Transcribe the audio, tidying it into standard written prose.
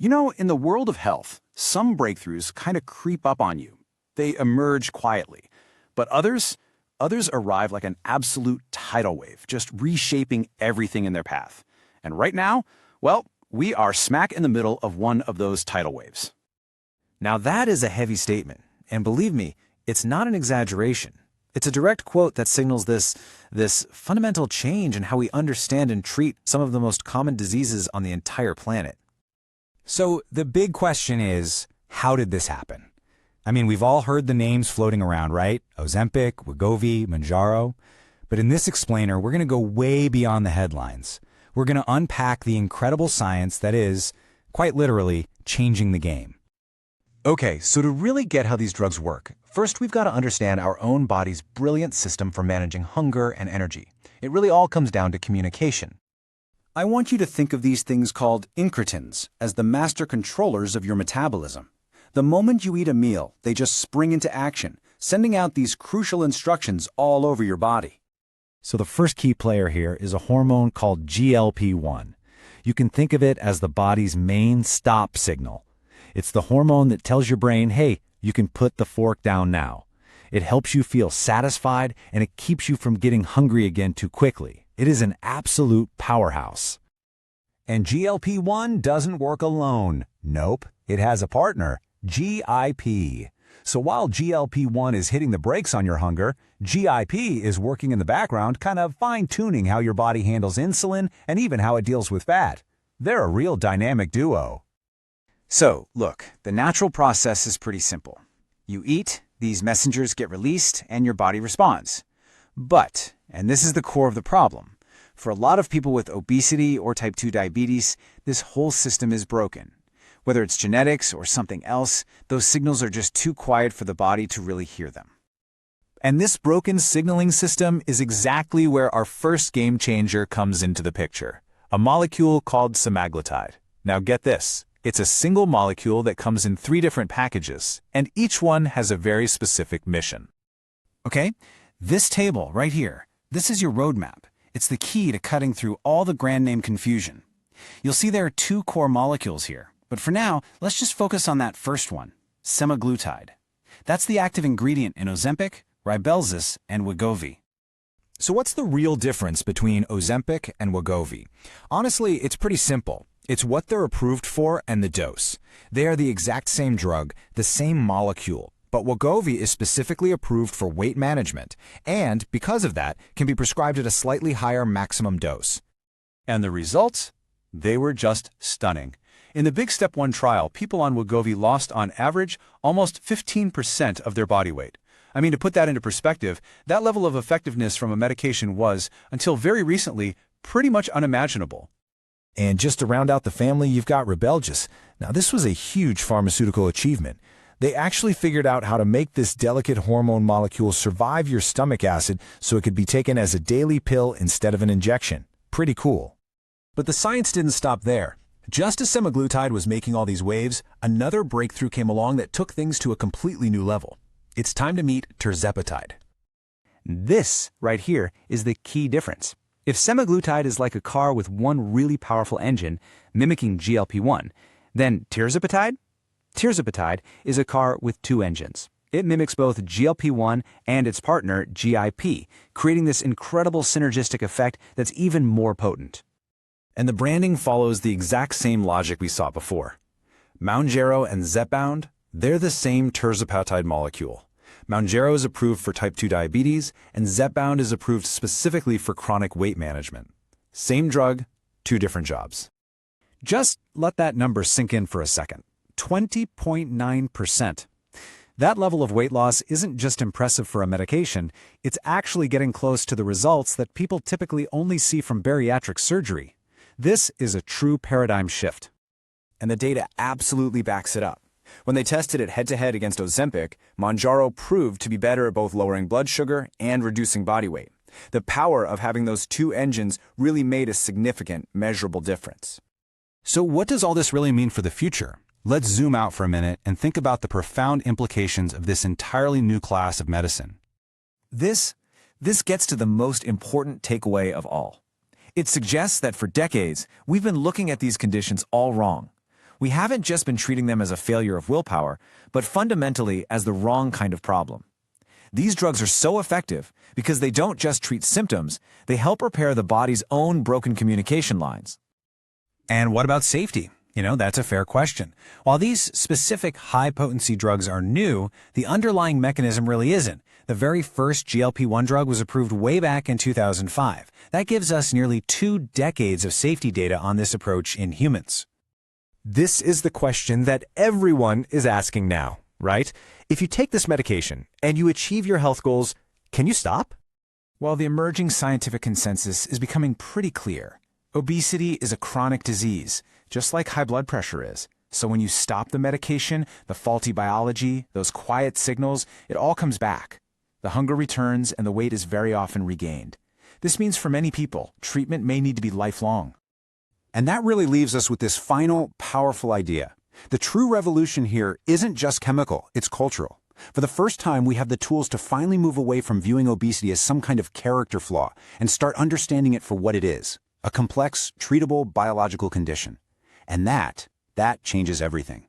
You know, in the world of health, some breakthroughs kind of creep up on you. They emerge quietly. But others arrive like an absolute tidal wave, just reshaping everything in their path. And right now, well, we are smack in the middle of one of those tidal waves. Now that is a heavy statement, and believe me, it's not an exaggeration. It's a direct quote that signals this fundamental change in how we understand and treat some of the most common diseases on the entire planet. So the big question is, how did this happen? I mean, we've all heard the names floating around, right? Ozempic, Wegovy, Mounjaro. But in this explainer, we're going to go way beyond the headlines. We're going to unpack the incredible science that is, quite literally, changing the game. Okay, so to really get how these drugs work, first we've got to understand our own body's brilliant system for managing hunger and energy. It really all comes down to communication. I want you to think of these things called incretins as the master controllers of your metabolism. The moment you eat a meal, they just spring into action, sending out these crucial instructions all over your body. So the first key player here is a hormone called GLP-1. You can think of it as the body's main stop signal. It's the hormone that tells your brain, hey, you can put the fork down now. It helps you feel satisfied, and it keeps you from getting hungry again too quickly. It is an absolute powerhouse. And GLP-1 doesn't work alone. Nope, it has a partner, GIP. So while GLP-1 is hitting the brakes on your hunger, GIP is working in the background, kind of fine-tuning how your body handles insulin and even how it deals with fat. They're a real dynamic duo. So, look, the natural process is pretty simple. You eat, these messengers get released, and your body responds. But, and this is the core of the problem, for a lot of people with obesity or type 2 diabetes, this whole system is broken. Whether it's genetics or something else, those signals are just too quiet for the body to really hear them. And this broken signaling system is exactly where our first game changer comes into the picture, a molecule called semaglutide. Now get this. It's a single molecule that comes in 3 different packages, and each one has a very specific mission. Okay, this table right here, this is your roadmap. It's the key to cutting through all the brand name confusion. You'll see there are 2 core molecules here, but for now, let's just focus on that first one, semaglutide. That's the active ingredient in Ozempic, Rybelsus, and Wegovy. So what's the real difference between Ozempic and Wegovy? Honestly, it's pretty simple. It's what they're approved for and the dose. They are the exact same drug, the same molecule, but Wegovy is specifically approved for weight management, and because of that, can be prescribed at a slightly higher maximum dose. And the results? They were just stunning. In the Big Step 1 trial, people on Wegovy lost on average almost 15% of their body weight. I mean, to put that into perspective, that level of effectiveness from a medication was, until very recently, pretty much unimaginable. And just to round out the family, you've got Rybelsus. Now, this was a huge pharmaceutical achievement. They actually figured out how to make this delicate hormone molecule survive your stomach acid so it could be taken as a daily pill instead of an injection. Pretty cool. But the science didn't stop there. Just as semaglutide was making all these waves, another breakthrough came along that took things to a completely new level. It's time to meet tirzepatide. This, right here, is the key difference. If semaglutide is like a car with one really powerful engine, mimicking GLP-1, then tirzepatide? Tirzepatide is a car with 2 engines. It mimics both GLP-1 and its partner, GIP, creating this incredible synergistic effect that's even more potent. And the branding follows the exact same logic we saw before. Mounjaro and Zepbound, they're the same tirzepatide molecule. Mounjaro is approved for type 2 diabetes, and Zepbound is approved specifically for chronic weight management. Same drug, 2 different jobs. Just let that number sink in for a second. 20.9%. That level of weight loss isn't just impressive for a medication, it's actually getting close to the results that people typically only see from bariatric surgery. This is a true paradigm shift. And the data absolutely backs it up. When they tested it head-to-head against Ozempic, Mounjaro proved to be better at both lowering blood sugar and reducing body weight. The power of having those 2 engines really made a significant, measurable difference. So what does all this really mean for the future? Let's zoom out for a minute and think about the profound implications of this entirely new class of medicine. This gets to the most important takeaway of all. It suggests that for decades, we've been looking at these conditions all wrong. we haven't just been treating them as a failure of willpower, but fundamentally as the wrong kind of problem. These drugs are so effective because they don't just treat symptoms, they help repair the body's own broken communication lines. And what about safety? That's a fair question. While these specific high-potency drugs are new, the underlying mechanism really isn't. The very first GLP-1 drug was approved way back in 2005. That gives us nearly 2 decades of safety data on this approach in humans. This is the question that everyone is asking now, right? If you take this medication and you achieve your health goals, can you stop? Well, the emerging scientific consensus is becoming pretty clear. Obesity is a chronic disease, just like high blood pressure is. So when you stop the medication, the faulty biology, those quiet signals, it all comes back. The hunger returns and the weight is very often regained. This means for many people, treatment may need to be lifelong. And that really leaves us with this final, powerful idea. The true revolution here isn't just chemical, it's cultural. For the first time, we have the tools to finally move away from viewing obesity as some kind of character flaw and start understanding it for what it is, a complex, treatable biological condition. And that changes everything.